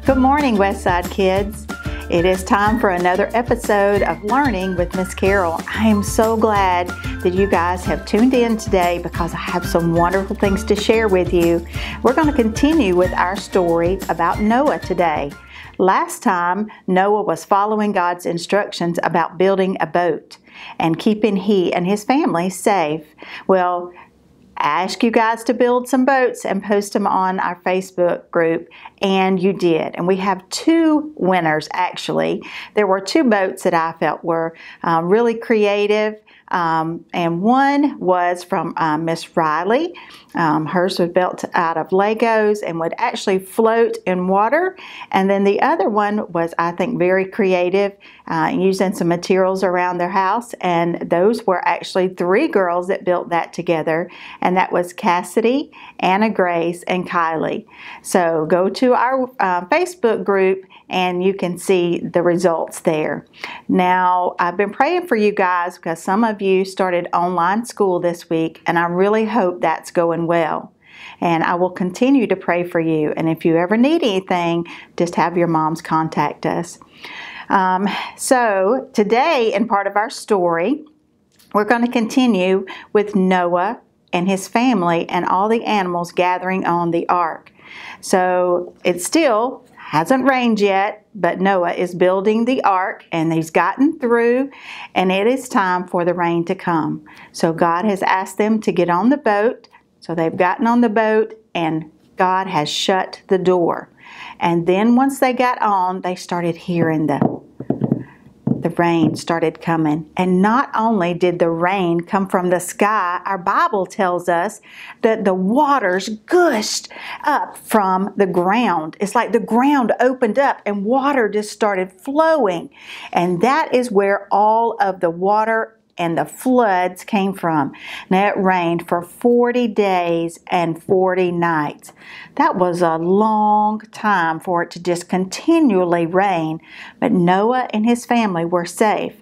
Good morning, Westside Kids. It is time for another episode of Learning with Miss Carol. I am so glad that you guys have tuned in today because I have some wonderful things to share with you. We're going to continue with our story about Noah today. Last time, Noah was following God's instructions about building a boat and keeping he and his family safe. Well, I asked you guys to build some boats and post them on our Facebook group, and you did. And we have two winners, actually. There were two boats that I felt were really creative, and one was from Miss Riley. Hers was built out of Legos and would actually float in water. And then the other one was, I think, very creative, using some materials around their house. And those were actually three girls that built that together. And that was Cassidy, Anna Grace, and Kylie. So go to our Facebook group and you can see the results there. Now, I've been praying for you guys because some of you started online school this week, and I really hope that's going well. And I will continue to pray for you. And if you ever need anything, just have your moms contact us. So today, in part of our story, we're going to continue with Noah and his family and all the animals gathering on the ark. So it still hasn't rained yet, but Noah is building the ark and he's gotten through, and it is time for the rain to come. So God has asked them to get on the boat. So they've gotten on the boat and God has shut the door. And then once they got on, they started hearing the rain started coming. And not only did the rain come from the sky, our Bible tells us that the waters gushed up from the ground. It's like the ground opened up and water just started flowing. And that is where all of the water and the floods came from. Now, it rained for 40 days and 40 nights. That was a long time for it to just continually rain, but Noah and his family were safe.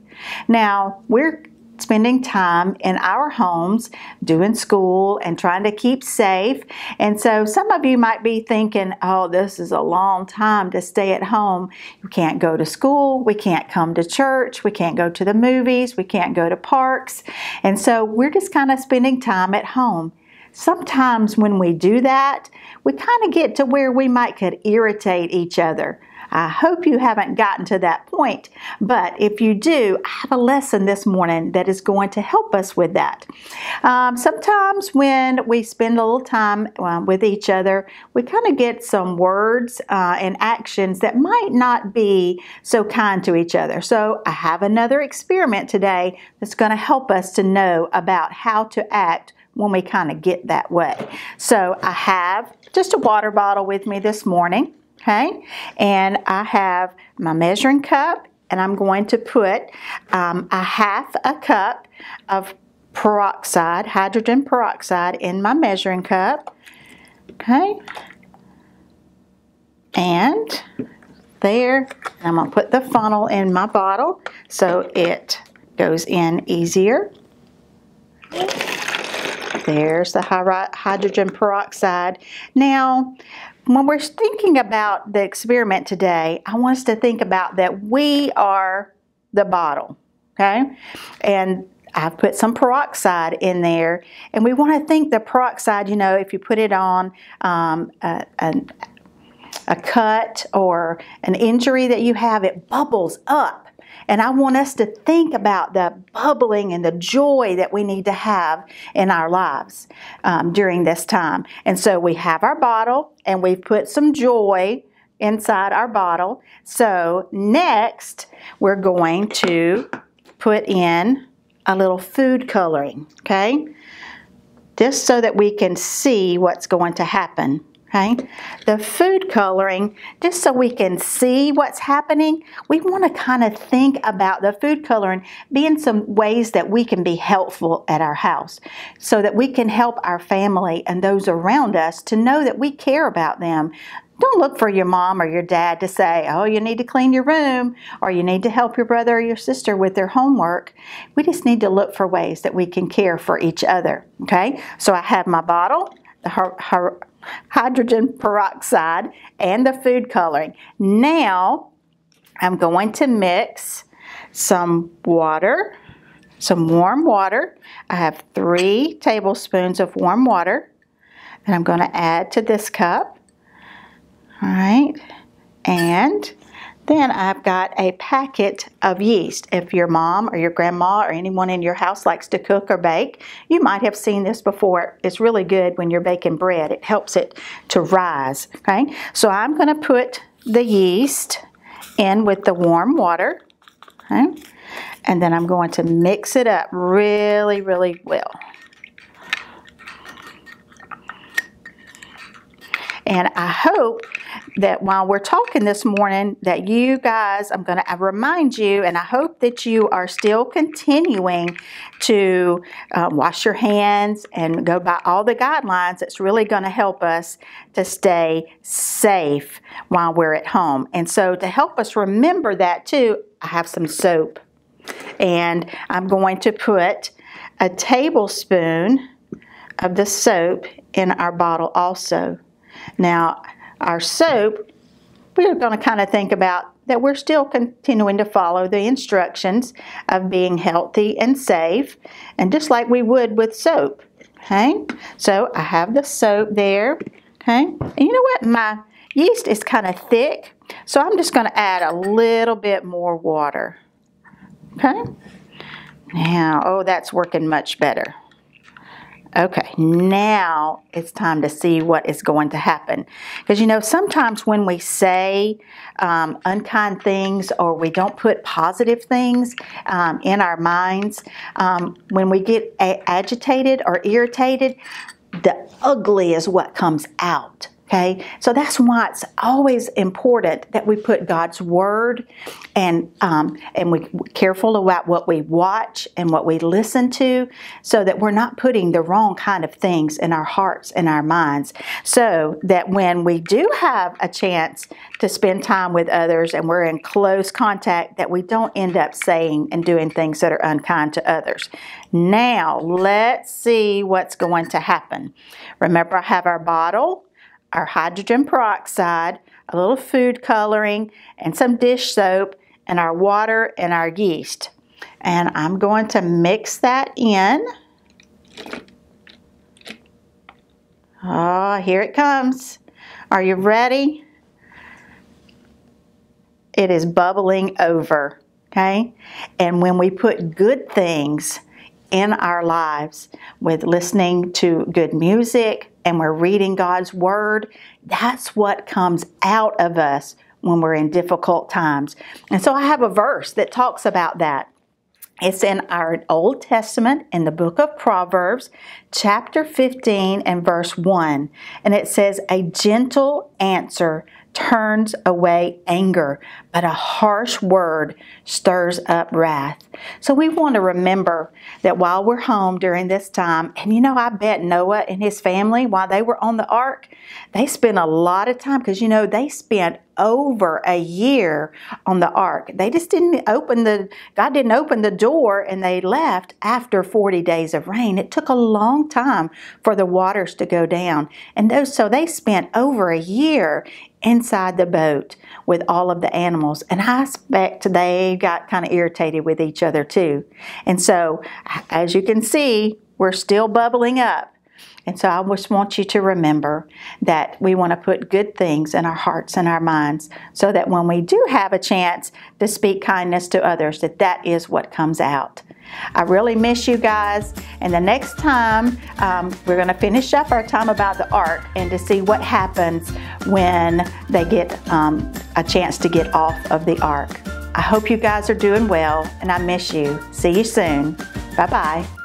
Now, we're spending time in our homes doing school and trying to keep safe. And so some of you might be thinking, oh, this is a long time to stay at home. We can't go to school. We can't come to church. We can't go to the movies. We can't go to parks. And so we're just kind of spending time at home. Sometimes when we do that, we kind of get to where we might could irritate each other. I hope you haven't gotten to that point, but if you do, I have a lesson this morning that is going to help us with that. Sometimes when we spend a little time with each other, we kind of get some words and actions that might not be so kind to each other. So I have another experiment today that's going to help us to know about how to act when we kind of get that way. So I have just a water bottle with me this morning. Okay, and I have my measuring cup, and I'm going to put a half a cup of peroxide, hydrogen peroxide, in my measuring cup. Okay, and there, I'm going to put the funnel in my bottle so it goes in easier. There's the hydrogen peroxide. Now, when we're thinking about the experiment today, I want us to think about that we are the bottle, okay? And I've put some peroxide in there, and we want to think the peroxide, you know, if you put it on a cut or an injury that you have, it bubbles up. And I want us to think about the bubbling and the joy that we need to have in our lives during this time. And so we have our bottle, and we've put some joy inside our bottle. So next, we're going to put in a little food coloring, okay? Just so that we can see what's going to happen. Okay, the food coloring, just so we can see what's happening, we want to kind of think about the food coloring being some ways that we can be helpful at our house so that we can help our family and those around us to know that we care about them. Don't look for your mom or your dad to say, oh, you need to clean your room, or you need to help your brother or your sister with their homework. We just need to look for ways that we can care for each other. Okay, so I have my bottle the hydrogen peroxide and the food coloring. Now I'm going to mix some water, some warm water. I have 3 tablespoons of warm water that I'm going to add to this cup. All right, and then I've got a packet of yeast. If your mom or your grandma or anyone in your house likes to cook or bake, you might have seen this before. It's really good when you're baking bread. It helps it to rise, okay? So I'm going to put the yeast in with the warm water, okay? And then I'm going to mix it up really, really well. And I hope that while we're talking this morning that you guys, I'm going to remind you, and I hope that you are still continuing to wash your hands and go by all the guidelines. It's really going to help us to stay safe while we're at home. And so to help us remember that too, I have some soap. And I'm going to put a tablespoon of the soap in our bottle also. Now, our soap, we're going to kind of think about that we're still continuing to follow the instructions of being healthy and safe, and just like we would with soap, okay? So I have the soap there, okay? And you know what? My yeast is kind of thick, so I'm just going to add a little bit more water, okay? Now, oh, that's working much better. Okay, now it's time to see what is going to happen. Because you know, sometimes when we say unkind things or we don't put positive things in our minds, when we get agitated or irritated, the ugly is what comes out. Okay, so that's why it's always important that we put God's Word and we're careful about what we watch and what we listen to, so that we're not putting the wrong kind of things in our hearts and our minds, so that when we do have a chance to spend time with others and we're in close contact, that we don't end up saying and doing things that are unkind to others. Now, let's see what's going to happen. Remember, I have our bottle, our hydrogen peroxide, a little food coloring, and some dish soap, and our water and our yeast. And I'm going to mix that in. Oh, here it comes. Are you ready? It is bubbling over, okay? And when we put good things in our lives with listening to good music and we're reading God's Word, that's what comes out of us when we're in difficult times. And so I have a verse that talks about that. It's in our Old Testament in the book of Proverbs, chapter 15 and verse 1. And it says, "A gentle answer turns away anger, but a harsh word stirs up wrath." So we want to remember that while we're home during this time, and you know, I bet Noah and his family, while they were on the ark, they spent a lot of time, because you know, they spent over a year on the ark. They just didn't God didn't open the door and they left after 40 days of rain. It took a long time for the waters to go down. And so they spent over a year inside the boat with all of the animals. And I expect they got kind of irritated with each other too. And so, as you can see, we're still bubbling up. And so I just want you to remember that we want to put good things in our hearts and our minds, so that when we do have a chance to speak kindness to others, that is what comes out. I really miss you guys. And the next time, we're going to finish up our time about the ark and to see what happens when they get a chance to get off of the ark. I hope you guys are doing well, and I miss you. See you soon. Bye-bye.